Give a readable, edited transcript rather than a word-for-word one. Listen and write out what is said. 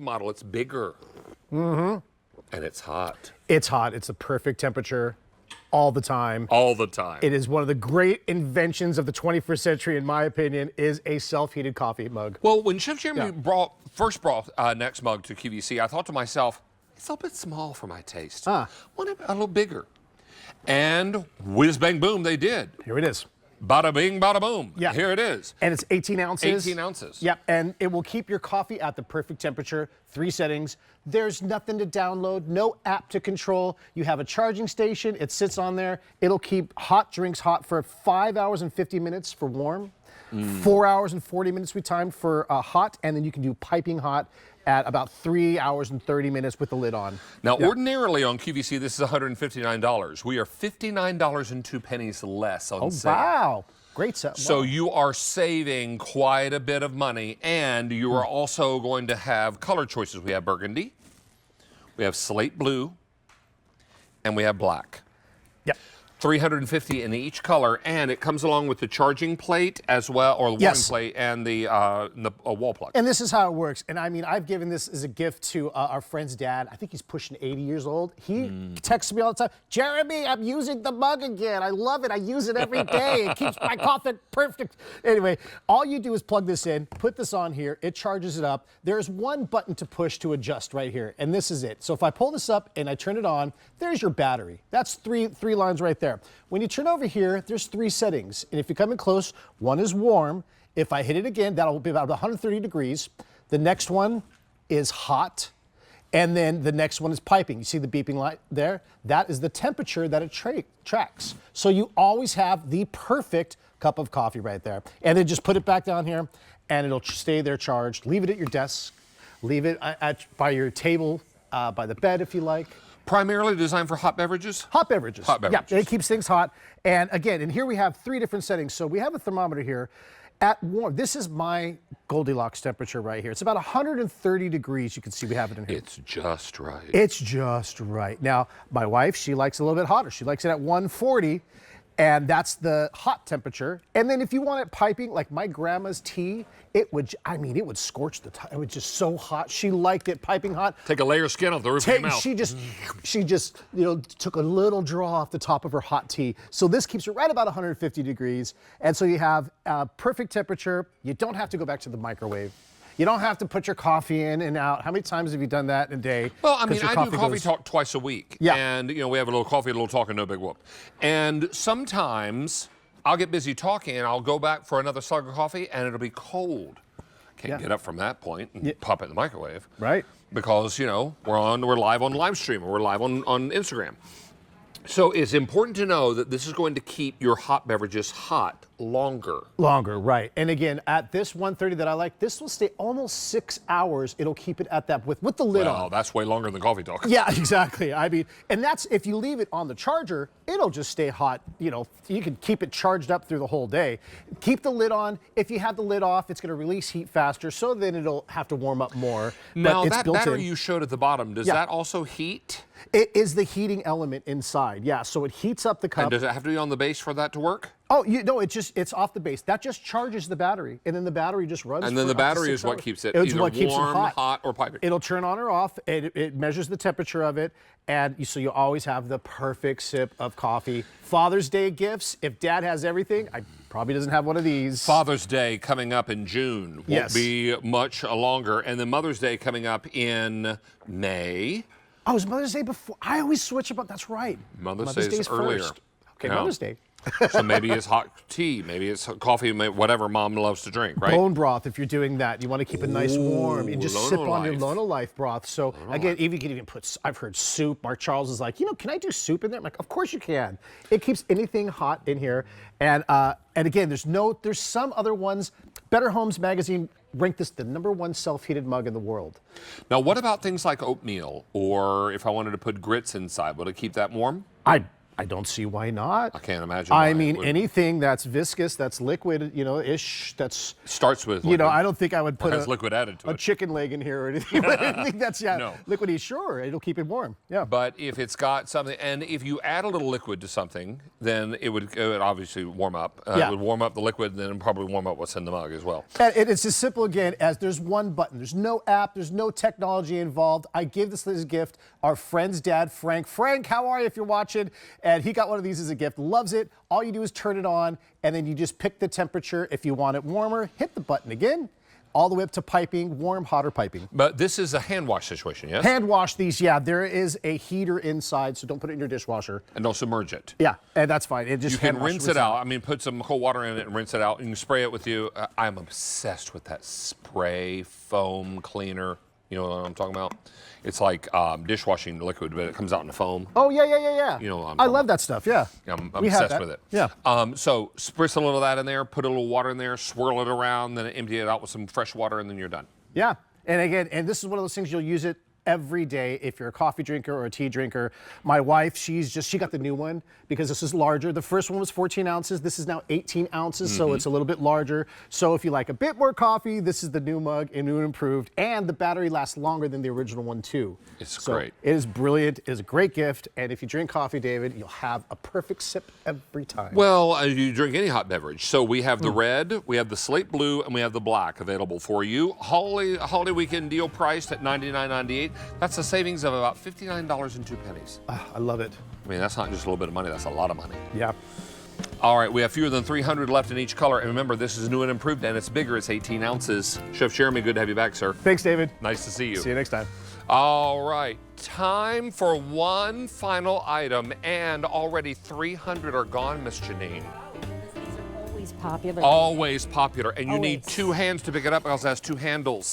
model. It's bigger. And it's hot. It's hot. It's the perfect temperature all the time. All the time. It is one of the great inventions of the 21st century, in my opinion, is a self-heated coffee mug. Well, when Chef Jeremy first brought Nextmug to QVC, I thought to myself, it's a little bit small for my taste. Want it a little bigger. And whiz, bang, boom, they did. Here it is. Bada bing, bada boom. Yeah. Here it is. And it's 18 ounces. 18 ounces. Yep, and it will keep your coffee at the perfect temperature, 3 settings. There's nothing to download, no app to control. You have a charging station, it sits on there. It'll keep hot drinks hot for 5 hours and 50 minutes for warm, 4 hours and 40 minutes we timed for hot, and then you can do piping hot at about 3 hours and 30 minutes with the lid on. Now, ordinarily on QVC, this is $159. We are $59.02 less on sale. Wow. Great set. So you are saving quite a bit of money, and you are also going to have color choices. We have burgundy, we have slate blue, and we have black. Yep. $350 in each color, and it comes along with the charging plate as well, or the warming plate, and the wall plug. And this is how it works. And I mean, I've given this as a gift to our friend's dad. I think he's pushing 80 years old. He texts me all the time, Jeremy, I'm using the mug again. I love it. I use it every day. It keeps my coffee perfect. Anyway, all you do is plug this in, put this on here. It charges it up. There's one button to push to adjust right here, and this is it. So if I pull this up and I turn it on, there's your battery. That's three lines right there. When you turn over here, there's 3 settings. And if you come in close, one is warm. If I hit it again, that'll be about 130 degrees. The next one is hot. And then the next one is piping. You see the beeping light there? That is the temperature that it tracks. So you always have the perfect cup of coffee right there. And then just put it back down here, and it'll stay there charged. Leave it at your desk. Leave it by your table, by the bed if you like. Primarily designed for hot beverages? Hot beverages. Hot beverages. Yeah, it keeps things hot. And again, and here we have 3 different settings. So we have a thermometer here. At warm, this is my Goldilocks temperature right here. It's about 130 degrees. You can see we have it in here. It's just right. It's just right. Now, my wife, she likes it a little bit hotter. She likes it at 140. And that's the hot temperature. And then if you want it piping, like my grandma's tea, it would scorch the top. It was just so hot. She liked it piping hot. Take a layer of skin off the roof of your mouth. She just took a little draw off the top of her hot tea. So this keeps it right about 150 degrees. And so you have perfect temperature. You don't have to go back to the microwave. You don't have to put your coffee in and out. How many times have you done that in a day? Well, I mean, I do coffee talk twice a week. Yeah. And, we have a little coffee, a little talk, and no big whoop. And sometimes I'll get busy talking, and I'll go back for another slug of coffee, and it'll be cold. Can't get up from that point and pop it in the microwave. Right. Because, we're live on live stream, or we're live on Instagram. So it's important to know that this is going to keep your hot beverages hot longer. Longer, right. And again, at this 130 that I like, this will stay almost 6 hours. It'll keep it at that with the lid on. Well, that's way longer than coffee talk. Yeah, exactly. I mean, and that's if you leave it on the charger, it'll just stay hot. You can keep it charged up through the whole day. Keep the lid on. If you have the lid off, it's going to release heat faster, so then it'll have to warm up more. Now, that battery you showed at the bottom, does that also heat? It is the heating element inside, yeah. So it heats up the cup. And does it have to be on the base for that to work? Oh, no, it's off the base. That just charges the battery, and then the battery just runs. And then the battery is what keeps it either warm, hot, or piping. It'll turn on or off. It measures the temperature of it, and so you always have the perfect sip of coffee. Father's Day gifts. If Dad has everything, I probably doesn't have one of these. Father's Day coming up in June. Won't be much longer, and then Mother's Day coming up in May. Oh, is Mother's Day before? I always switch about. That's right. Mother's Day is earlier. First. Okay, Mother's Day. So maybe it's hot tea, maybe it's coffee, whatever Mom loves to drink, right? Bone broth, if you're doing that. You want to keep it nice warm. You just sip on your Lona Life broth. So again, you can even put, I've heard soup. Mark Charles is like, can I do soup in there? I'm like, of course you can. It keeps anything hot in here. And again, there's some other ones. Better Homes Magazine ranked this the #1 self-heated mug in the world. Now, what about things like oatmeal, or if I wanted to put grits inside, would it keep that warm? I don't see why not. I can't imagine why I it mean, would. anything that's viscous, that's liquid, ish, that's... Starts with liquid. You know, I don't think I would put has liquid added to a it. chicken leg in here or anything. But anything that's, No. liquidy, sure, it'll keep it warm. Yeah. But if it's got something, and if you add a little liquid to something, then it would obviously warm up. It would warm up the liquid, and then probably warm up what's in the mug as well. And it's as simple, again, as there's one button. There's no app. There's no technology involved. I give this as a gift. Our friend's dad, Frank. Frank, how are you if you're watching? And he got one of these as a gift. Loves it. All you do is turn it on, and then you just pick the temperature. If you want it warmer, hit the button again. All the way up to piping, warm, hotter piping. But this is a hand wash situation, yes? Hand wash these, yeah. There is a heater inside, so don't put it in your dishwasher. And don't submerge it. Yeah, and that's fine. It just You can hand wash rinse it within. out. I mean, put some cold water in it and rinse it out. You can spray it with you. I'm obsessed with that spray foam cleaner. You know what I'm talking about? It's like dishwashing liquid, but it comes out in a foam. Oh, yeah. You know what I'm I talking love that stuff, yeah. I'm We have obsessed that. with it. Yeah. So spritz a little of that in there, put a little water in there, swirl it around, then empty it out with some fresh water, and then you're done. Yeah, and again, and this is one of those things you'll use it every day if you're a coffee drinker or a tea drinker. My wife, she got the new one because this is larger. The first one was 14 ounces. This is now 18 ounces, so it's a little bit larger. So if you like a bit more coffee, this is the new mug, and new and improved. And the battery lasts longer than the original one, too. It's so great. It is brilliant. It is a great gift. And if you drink coffee, David, you'll have a perfect sip every time. Well, you drink any hot beverage. So we have the red, we have the slate blue, and we have the black available for you. Holiday weekend deal priced at $99.98. That's a savings of about $59.02. I love it. I mean, that's not just a little bit of money, that's a lot of money. Yeah. All right, we have fewer than 300 left in each color. And remember, this is new and improved, and it's bigger. It's 18 ounces. Chef Jeremy, good to have you back, sir. Thanks, David. Nice to see you. See you next time. All right, time for one final item, and already 300 are gone, Miss Janine. Always popular. Always popular, and you need Always. 2 hands to pick it up because it has 2 handles.